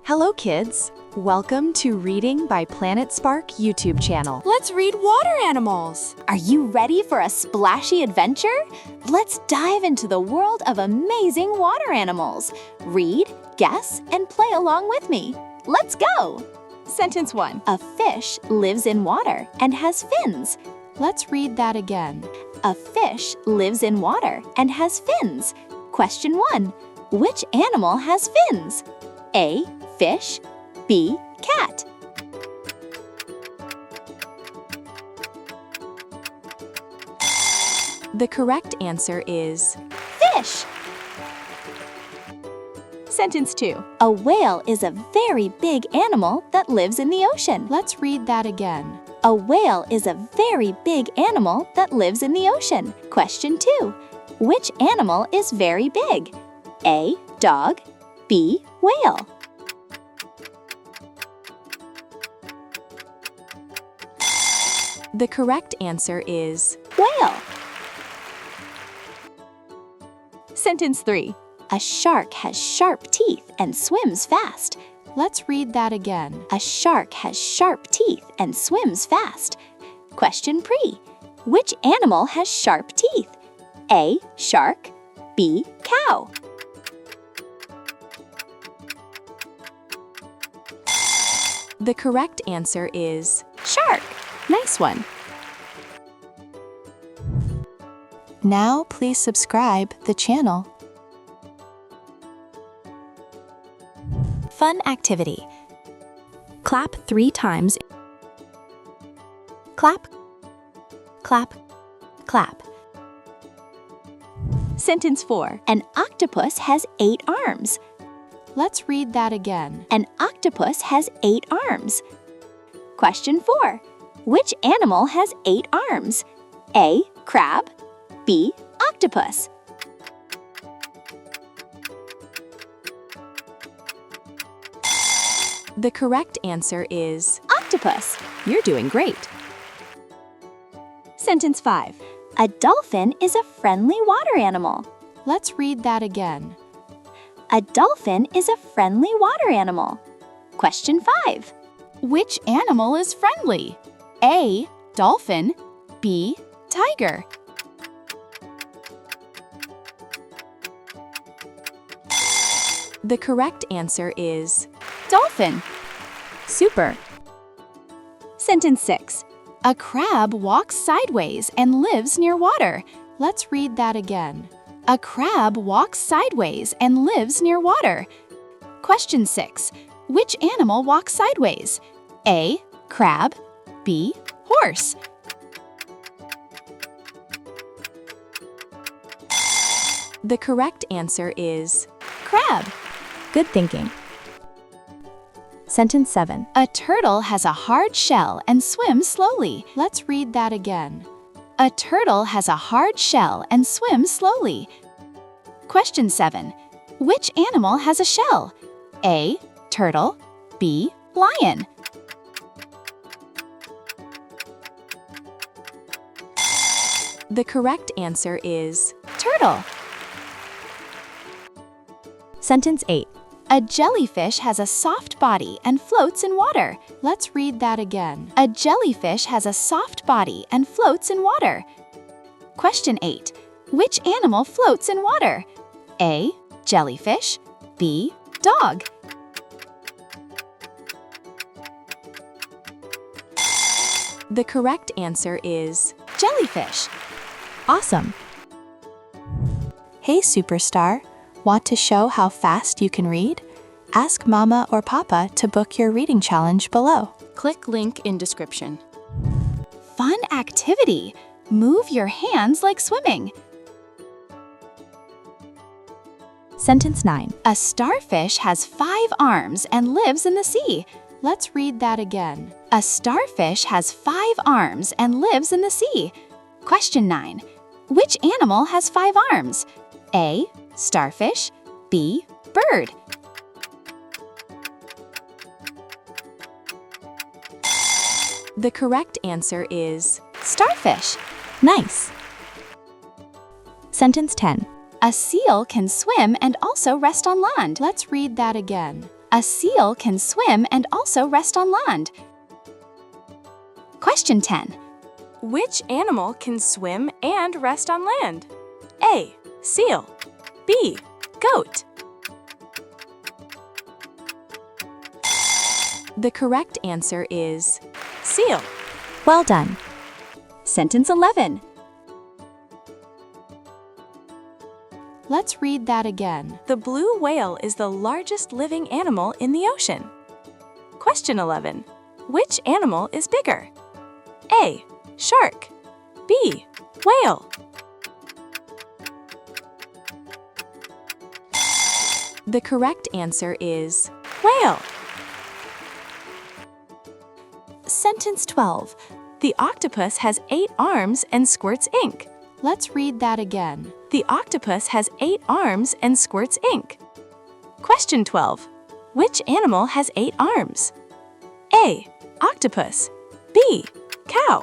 Hello kids! Welcome to Reading by Planet Spark YouTube channel. Let's read water animals. Are you ready for a splashy adventure? Let's dive into the world of amazing water animals. Read, guess, and play along with me. Let's go! Sentence 1. A fish lives in water and has fins. Let's read that again. A fish lives in water and has fins. Question 1. Which animal has fins? A. Fish. B. Cat. The correct answer is Fish. Sentence 2. A whale is a very big animal that lives in the ocean. Let's read that again. A whale is a very big animal that lives in the ocean. Question 2. Which animal is very big? A. Dog. B. Whale. The correct answer is Whale. Sentence 3. A shark has sharp teeth and swims fast. Let's read that again. A shark has sharp teeth and swims fast. Question 3. Which animal has sharp teeth? A. Shark. B. Cow. The correct answer is Shark. Nice one. Now please subscribe the channel. Fun activity. Clap 3 times. Clap, clap, clap. Sentence 4. An octopus has 8 arms. Let's read that again. An octopus has 8 arms. Question 4. Which animal has 8 arms? A. Crab. B. Octopus. The correct answer is Octopus. You're doing great. Sentence 5. A dolphin is a friendly water animal. Let's read that again. A dolphin is a friendly water animal. Question 5. Which animal is friendly? A. Dolphin. B. Tiger. The correct answer is Dolphin. super. Sentence 6. A crab walks sideways and lives near water. Let's read that again. A crab walks sideways and lives near water. Question 6. Which animal walks sideways? A. Crab. B. Horse. The correct answer is Crab. good thinking. Sentence 7. A turtle has a hard shell and swims slowly. Let's read that again. A turtle has a hard shell and swims slowly. Question 7. Which animal has a shell? A. Turtle. B. Lion. The correct answer is Turtle. Sentence 8. A jellyfish has a soft body and floats in water. Let's read that again. A jellyfish has a soft body and floats in water. Question 8. Which animal floats in water? A. Jellyfish. B. Dog. The correct answer is Jellyfish. awesome. Hey superstar, want to show how fast you can read? Ask Mama or Papa to book your reading challenge below. Click link in description. Fun activity. Move your hands like swimming. Sentence 9. A starfish has 5 arms and lives in the sea. Let's read that again. A starfish has 5 arms and lives in the sea. Question 9. Which animal has 5 arms? A. Starfish. B. Bird. The correct answer is Starfish. nice. Sentence 10. A seal can swim and also rest on land. Let's read that again. A seal can swim and also rest on land. Question 10. Which animal can swim and rest on land? A. Seal. B. Goat. The correct answer is Seal. well done. Sentence 11. Let's read that again. The blue whale is the largest living animal in the ocean. Question 11. Which animal is bigger? A. Shark. B. Whale. The correct answer is Whale. Sentence 12. The octopus has 8 arms and squirts ink. Let's read that again. The octopus has 8 arms and squirts ink. Question 12. Which animal has 8 arms? A. Octopus. B. Cow.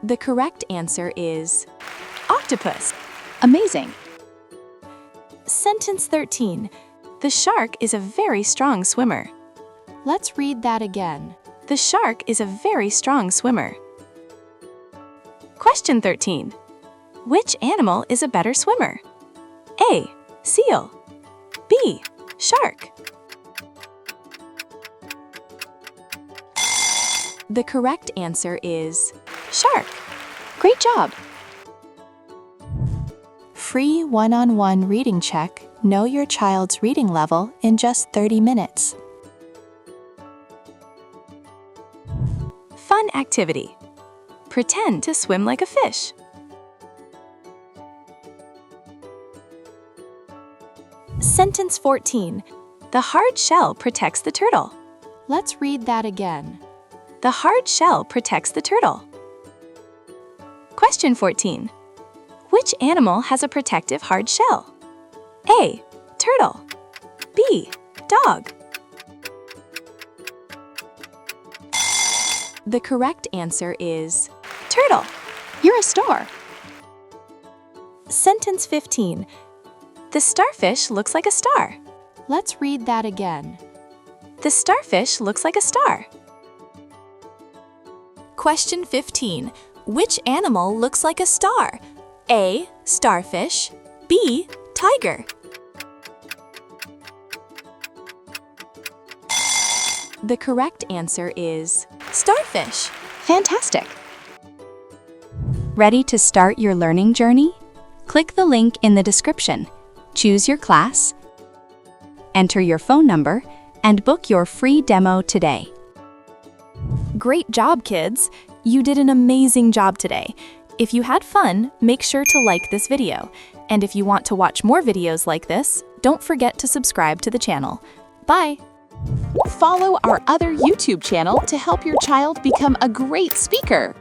The correct answer is Octopus. Amazing. Sentence 13. The shark is a very strong swimmer. Let's read that again. The shark is a very strong swimmer. Question 13. Which animal is a better swimmer? A. Seal. B. Shark. The correct answer is Shark. Great job. free one-on-one reading check. Know your child's reading level in just 30 minutes. Fun activity. Pretend to swim like a fish. Sentence 14. The hard shell protects the turtle. Let's read that again. The hard shell protects the turtle. Question 14. Which animal has a protective hard shell? A. Turtle. B. Dog. The correct answer is Turtle. You're a star. Sentence 15. The starfish looks like a star. Let's read that again. The starfish looks like a star. Question 15. Which animal looks like a star? A. Starfish. B. Tiger. The correct answer is starfish. Fantastic. Ready to start your learning journey? Click the link in the description. Choose your class, enter your phone number, and book your free demo today. Great job, kids! You did an amazing job today. If you had fun, make sure to like this video. And if you want to watch more videos like this, don't forget to subscribe to the channel. Bye! Follow our other YouTube channel to help your child become a great speaker.